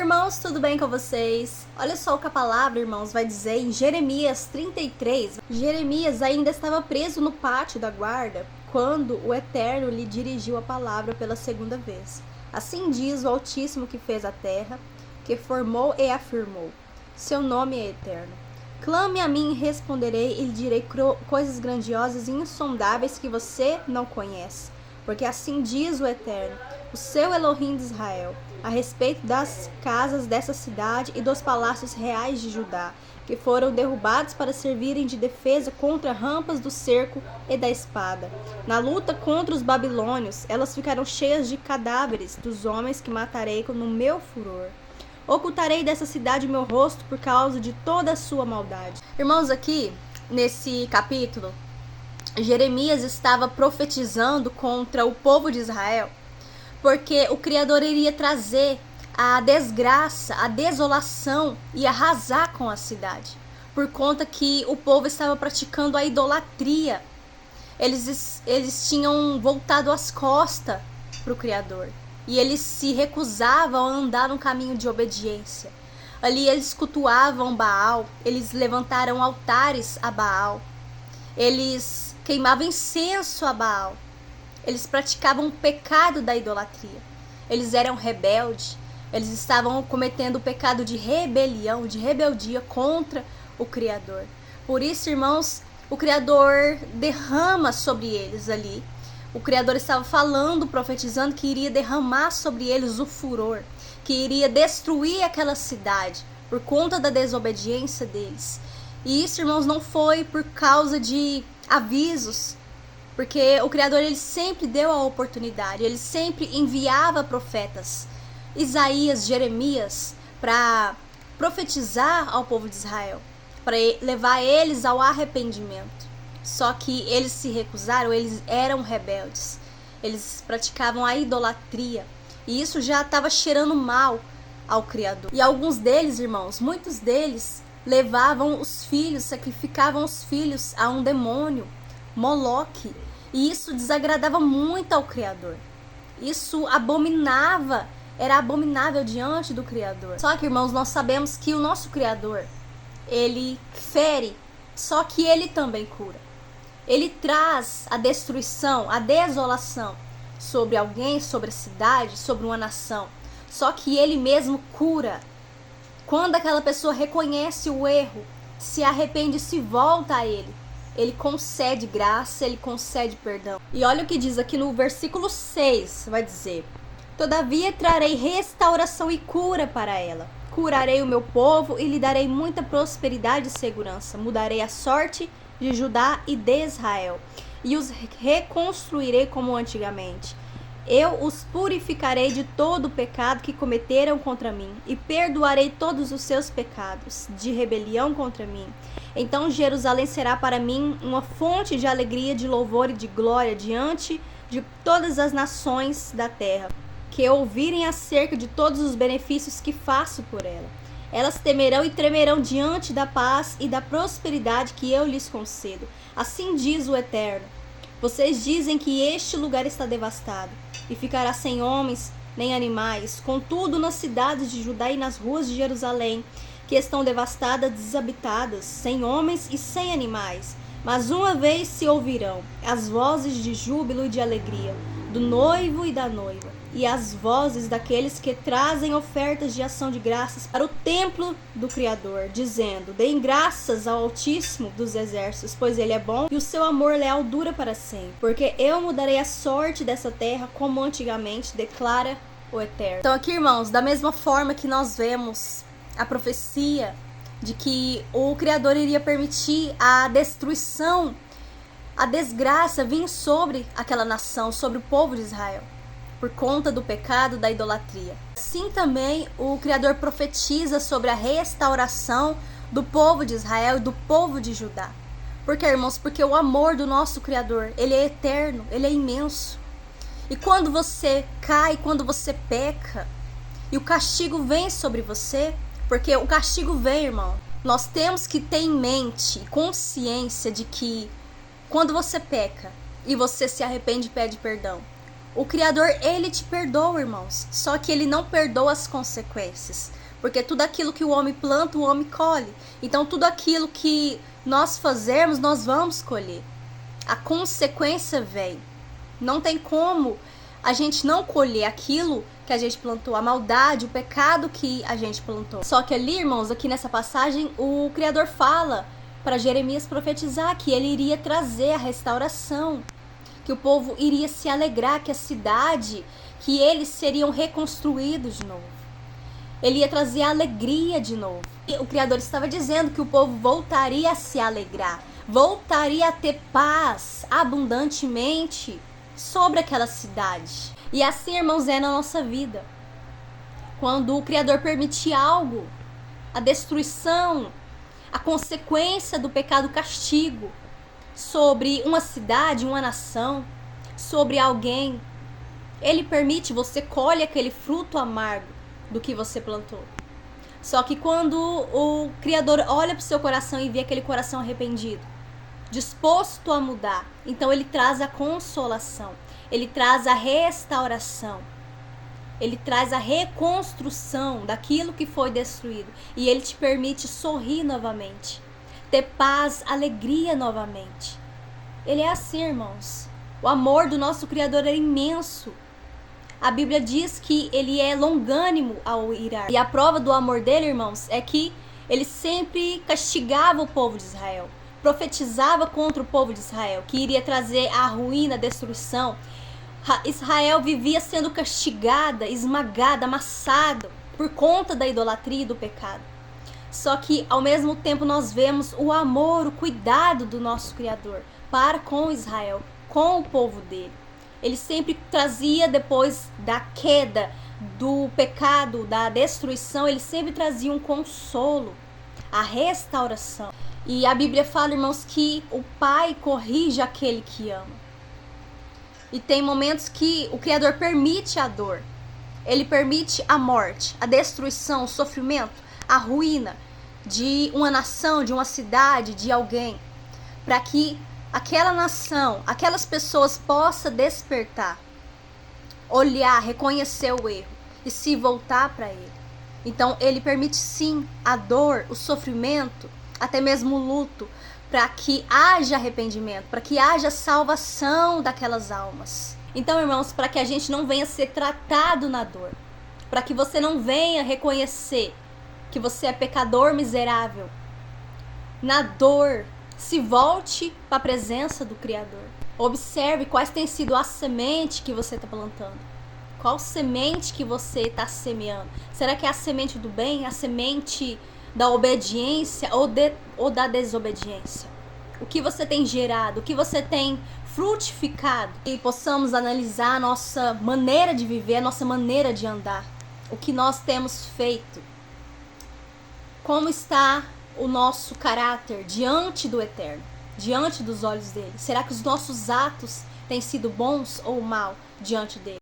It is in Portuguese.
irmãos, tudo bem com vocês? Olha só o que a palavra, irmãos, vai dizer em Jeremias 33. Jeremias ainda estava preso no pátio da guarda quando o Eterno lhe dirigiu a palavra pela segunda vez. Assim diz o Altíssimo que fez a terra, que formou e afirmou. Seu nome é Eterno. Clame a mim e responderei e lhe direi coisas grandiosas e insondáveis que você não conhece. Porque assim diz o Eterno, o seu Elohim de Israel, a respeito das casas dessa cidade e dos palácios reais de Judá, que foram derrubados para servirem de defesa contra rampas do cerco e da espada. Na luta contra os babilônios, elas ficaram cheias de cadáveres dos homens que matarei no meu furor. Ocultarei dessa cidade meu rosto por causa de toda a sua maldade. Irmãos, aqui, nesse capítulo, Jeremias estava profetizando contra o povo de Israel, porque o Criador iria trazer a desgraça, a desolação e arrasar com a cidade, por conta que o povo estava praticando a idolatria. Eles tinham voltado as costas para o Criador e eles se recusavam a andar no caminho de obediência. Ali eles cultuavam Baal, eles levantaram altares a Baal, eles queimavam incenso a Baal. Eles praticavam o pecado da idolatria. Eles eram rebeldes. Eles estavam cometendo o pecado de rebelião, de rebeldia contra o Criador. Por isso, irmãos, o Criador derrama sobre eles ali. O Criador estava falando, profetizando que iria derramar sobre eles o furor, que iria destruir aquela cidade por conta da desobediência deles. E isso, irmãos, não foi por causa de avisos, porque o Criador ele sempre deu a oportunidade, ele sempre enviava profetas, Isaías, Jeremias, para profetizar ao povo de Israel, para levar eles ao arrependimento. Só que eles se recusaram, eles eram rebeldes, eles praticavam a idolatria, e isso já estava cheirando mal ao Criador. E alguns deles, irmãos, muitos deles levavam os filhos, sacrificavam os filhos a um demônio, Moloque. E isso desagradava muito ao Criador. Isso era abominável diante do Criador. Só que, irmãos, nós sabemos que o nosso Criador, ele fere, só que ele também cura. Ele traz a destruição, a desolação sobre alguém, sobre a cidade, sobre uma nação. Só que ele mesmo cura. Quando aquela pessoa reconhece o erro, se arrepende e se volta a ele, ele concede graça, ele concede perdão. E olha o que diz aqui no versículo 6, vai dizer: todavia trarei restauração e cura para ela. Curarei o meu povo e lhe darei muita prosperidade e segurança. Mudarei a sorte de Judá e de Israel, e os reconstruirei como antigamente. Eu os purificarei de todo o pecado que cometeram contra mim, e perdoarei todos os seus pecados de rebelião contra mim. Então Jerusalém será para mim uma fonte de alegria, de louvor e de glória diante de todas as nações da terra, que ouvirem acerca de todos os benefícios que faço por ela. Elas temerão e tremerão diante da paz e da prosperidade que eu lhes concedo. Assim diz o Eterno. Vocês dizem que este lugar está devastado, e ficará sem homens nem animais. Contudo, nas cidades de Judá e nas ruas de Jerusalém, que estão devastadas, desabitadas, sem homens e sem animais, mas uma vez se ouvirão as vozes de júbilo e de alegria, do noivo e da noiva, e as vozes daqueles que trazem ofertas de ação de graças para o templo do Criador, dizendo: deem graças ao Altíssimo dos exércitos, pois ele é bom e o seu amor leal dura para sempre. Porque eu mudarei a sorte dessa terra como antigamente, declara o Eterno. Então aqui, irmãos, da mesma forma que nós vemos a profecia de que o Criador iria permitir a destruição, a desgraça vir sobre aquela nação, sobre o povo de Israel, por conta do pecado da idolatria. Assim também o Criador profetiza sobre a restauração do povo de Israel e do povo de Judá. Por quê, irmãos? Porque o amor do nosso Criador, ele é eterno, ele é imenso. E quando você cai, quando você peca, e o castigo vem sobre você, porque o castigo vem, irmão, nós temos que ter em mente, consciência de que quando você peca e você se arrepende e pede perdão, O Criador, ele te perdoa, irmãos. Só que ele não perdoa as consequências. Porque tudo aquilo que o homem planta, o homem colhe. Então tudo aquilo que nós fazermos, nós vamos colher. A consequência vem. Não tem como a gente não colher aquilo que a gente plantou, a maldade, o pecado que a gente plantou. Só que ali, irmãos, aqui nessa passagem, o Criador fala para Jeremias profetizar que ele iria trazer a restauração, que o povo iria se alegrar, que a cidade, que eles seriam reconstruídos de novo. Ele ia trazer a alegria de novo. E o Criador estava dizendo que o povo voltaria a se alegrar, voltaria a ter paz abundantemente sobre aquela cidade. E assim, irmãos, é na nossa vida. Quando o Criador permite algo, a destruição, a consequência do pecado, o castigo sobre uma cidade, uma nação, sobre alguém, ele permite, você colhe aquele fruto amargo do que você plantou. Só que quando o Criador olha para o seu coração e vê aquele coração arrependido, disposto a mudar, então ele traz a consolação, ele traz a restauração, ele traz a reconstrução daquilo que foi destruído. E ele te permite sorrir novamente, ter paz, alegria novamente. Ele é assim, irmãos. O amor do nosso Criador é imenso. A Bíblia diz que ele é longânimo ao irar. E a prova do amor dele, irmãos, é que ele sempre castigava o povo de Israel. Profetizava contra o povo de Israel, que iria trazer a ruína, a destruição. Israel vivia sendo castigada, esmagada, amassada por conta da idolatria e do pecado. Só que ao mesmo tempo nós vemos o amor, o cuidado do nosso Criador para com Israel, com o povo dele. Ele sempre trazia, depois da queda, do pecado, da destruição, ele sempre trazia um consolo, a restauração. E a Bíblia fala, irmãos, que o Pai corrige aquele que ama. E tem momentos que o Criador permite a dor. Ele permite a morte, a destruição, o sofrimento, a ruína de uma nação, de uma cidade, de alguém, para que aquela nação, aquelas pessoas possam despertar, olhar, reconhecer o erro e se voltar para ele. Então ele permite sim a dor, o sofrimento, até mesmo o luto, para que haja arrependimento, para que haja salvação daquelas almas. Então, irmãos, para que a gente não venha ser tratado na dor, para que você não venha reconhecer que você é pecador miserável, na dor, se volte para a presença do Criador. Observe quais tem sido a semente que você está plantando. Qual semente que você está semeando? Será que é a semente do bem, a semente da obediência ou da desobediência? O que você tem gerado? O que você tem frutificado? E possamos analisar a nossa maneira de viver, a nossa maneira de andar. O que nós temos feito. Como está o nosso caráter diante do Eterno, diante dos olhos dele? Será que os nossos atos têm sido bons ou mal diante dele?